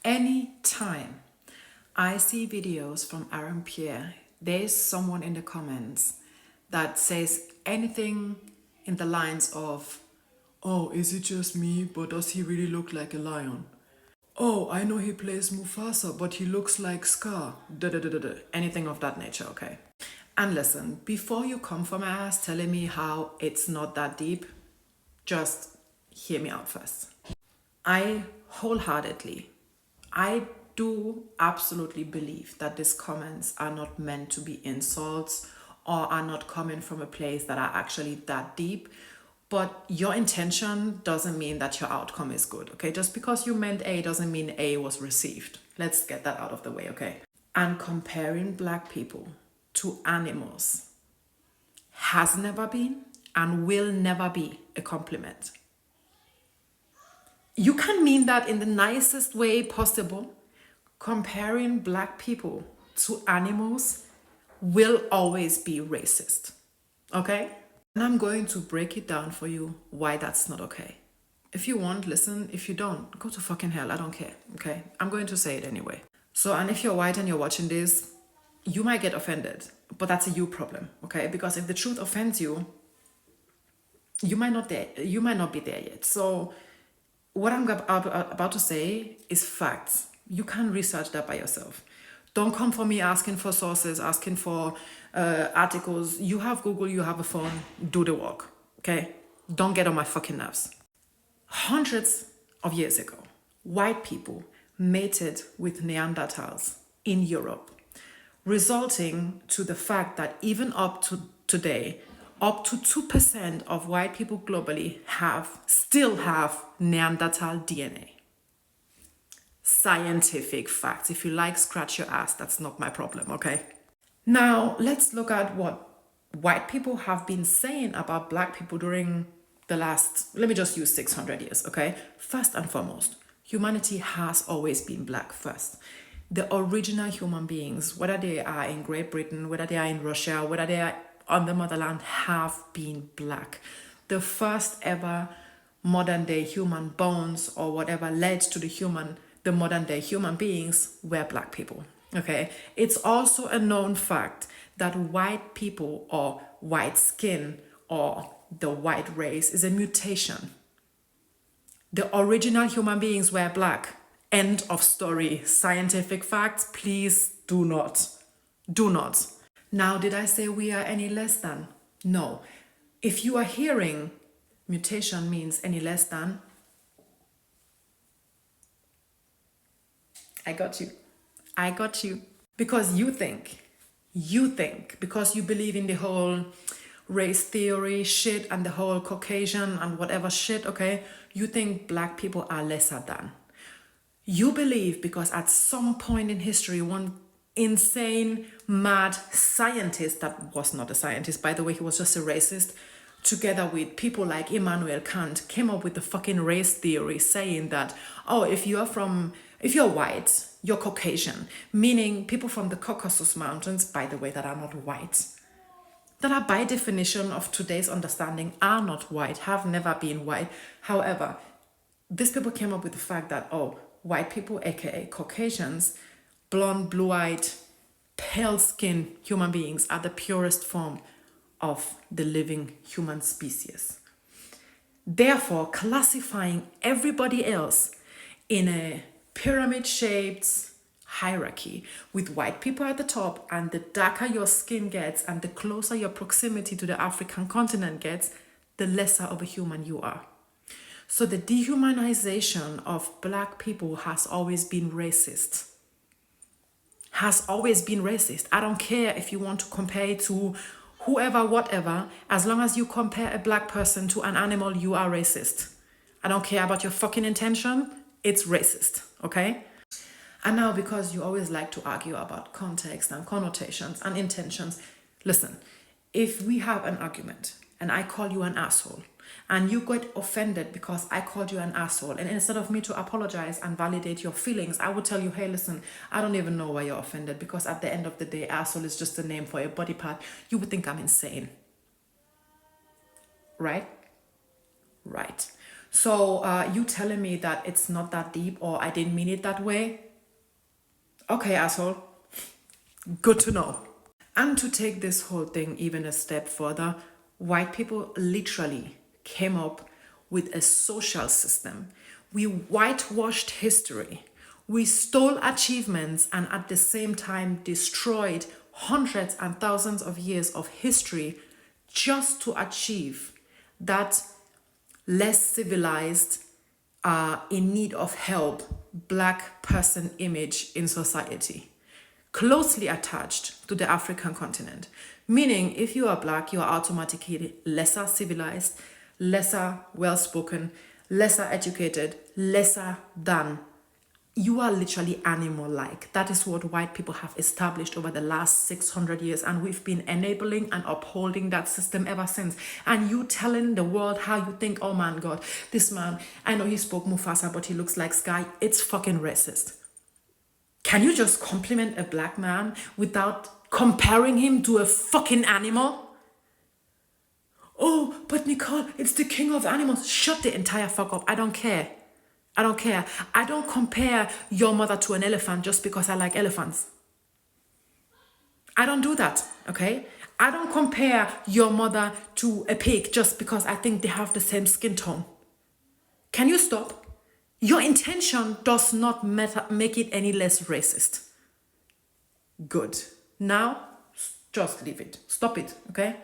anytime I see videos from Aaron Pierre, there's someone in the comments that says anything in the lines of, oh, is it just me, but does he really look like a lion? Oh, I know he plays Mufasa, but he looks like Scar. Anything of that nature, okay? And listen, before you come for my ass telling me how it's not that deep, just hear me out first. I do absolutely believe that these comments are not meant to be insults or are not coming from a place that are actually that deep. But your intention doesn't mean that your outcome is good, okay? Just because you meant A doesn't mean A was received. Let's get that out of the way, okay? And comparing Black people to animals has never been and will never be a compliment. You can mean that in the nicest way possible. Comparing Black people to animals will always be racist, okay? And I'm going to break it down for you why that's not okay. If you want, listen. If you don't, go to fucking hell. I don't care, okay? I'm going to say it anyway. So, and if you're white and you're watching this, you might get offended, but that's a you problem, okay? Because if the truth offends you, you might not be there yet. So what I'm about to say is facts. You can research that by yourself. Don't come for me asking for sources, asking for articles. You have Google, you have a phone, do the work, okay? Don't get on my fucking nerves. Hundreds of years ago, white people mated with Neanderthals in Europe, resulting to the fact that even up to today, up to 2% of white people globally still have Neanderthal DNA. Scientific facts. If you like, scratch your ass. That's not my problem, okay? Now, let's look at what white people have been saying about Black people during the last, let me just use 600 years, okay? First and foremost, humanity has always been Black first. The original human beings, whether they are in Great Britain, whether they are in Russia, whether they are on the motherland, have been Black. The first ever modern day human bones or whatever led to the modern day human beings were Black people, okay? It's also a known fact that white people or white skin or the white race is a mutation. The original human beings were Black. End of story. Scientific facts, please do not. Now, did I say we are any less than? No. If you are hearing mutation means any less than, I got you. Because you think, because you believe in the whole race theory shit and the whole Caucasian and whatever shit, okay? You think Black people are lesser than. You believe because at some point in history, one insane, mad scientist that was not a scientist, by the way, he was just a racist, together with people like Immanuel Kant, came up with the fucking race theory saying that, oh, if you're white, you're Caucasian, meaning people from the Caucasus Mountains, by the way, that are not white, that are by definition of today's understanding are not white, have never been white. However, these people came up with the fact that, oh, white people, aka Caucasians, blonde, blue-eyed, pale-skinned human beings are the purest form of the living human species. Therefore, classifying everybody else in a pyramid-shaped hierarchy with white people at the top, and the darker your skin gets and the closer your proximity to the African continent gets, the lesser of a human you are. So the dehumanization of Black people has always been racist. I don't care if you want to compare it to whoever, whatever, as long as you compare a Black person to an animal, you are racist. I don't care about your fucking intention, it's racist, okay? And now, because you always like to argue about context and connotations and intentions, listen, if we have an argument and I call you an asshole and you get offended because I called you an asshole, and instead of me to apologize and validate your feelings, I would tell you, hey, listen, I don't even know why you're offended, because at the end of the day, asshole is just a name for a body part. You would think I'm insane. Right? So you telling me that it's not that deep or I didn't mean it that way? Okay, asshole. Good to know. And to take this whole thing even a step further, white people literally came up with a social system. We whitewashed history. We stole achievements and at the same time destroyed hundreds and thousands of years of history just to achieve that less civilized, in need of help, black person image in society, closely attached to the African continent. Meaning, if you are black, you are automatically lesser civilized, lesser well spoken, lesser educated, lesser than. You are literally animal like. That is what white people have established over the last 600 years, and we've been enabling and upholding that system ever since. And you telling the world how you think, oh man, God, this man, I know he spoke Mufasa, but he looks like Sky. It's fucking racist. Can you just compliment a black man without comparing him to a fucking animal? Oh, but Nicole, it's the king of animals. Shut the entire fuck up. I don't care. I don't care. I don't compare your mother to an elephant just because I like elephants. I don't do that, okay? I don't compare your mother to a pig just because I think they have the same skin tone. Can you stop? Your intention does not make it any less racist. Good. Now, just leave it. Stop it, okay?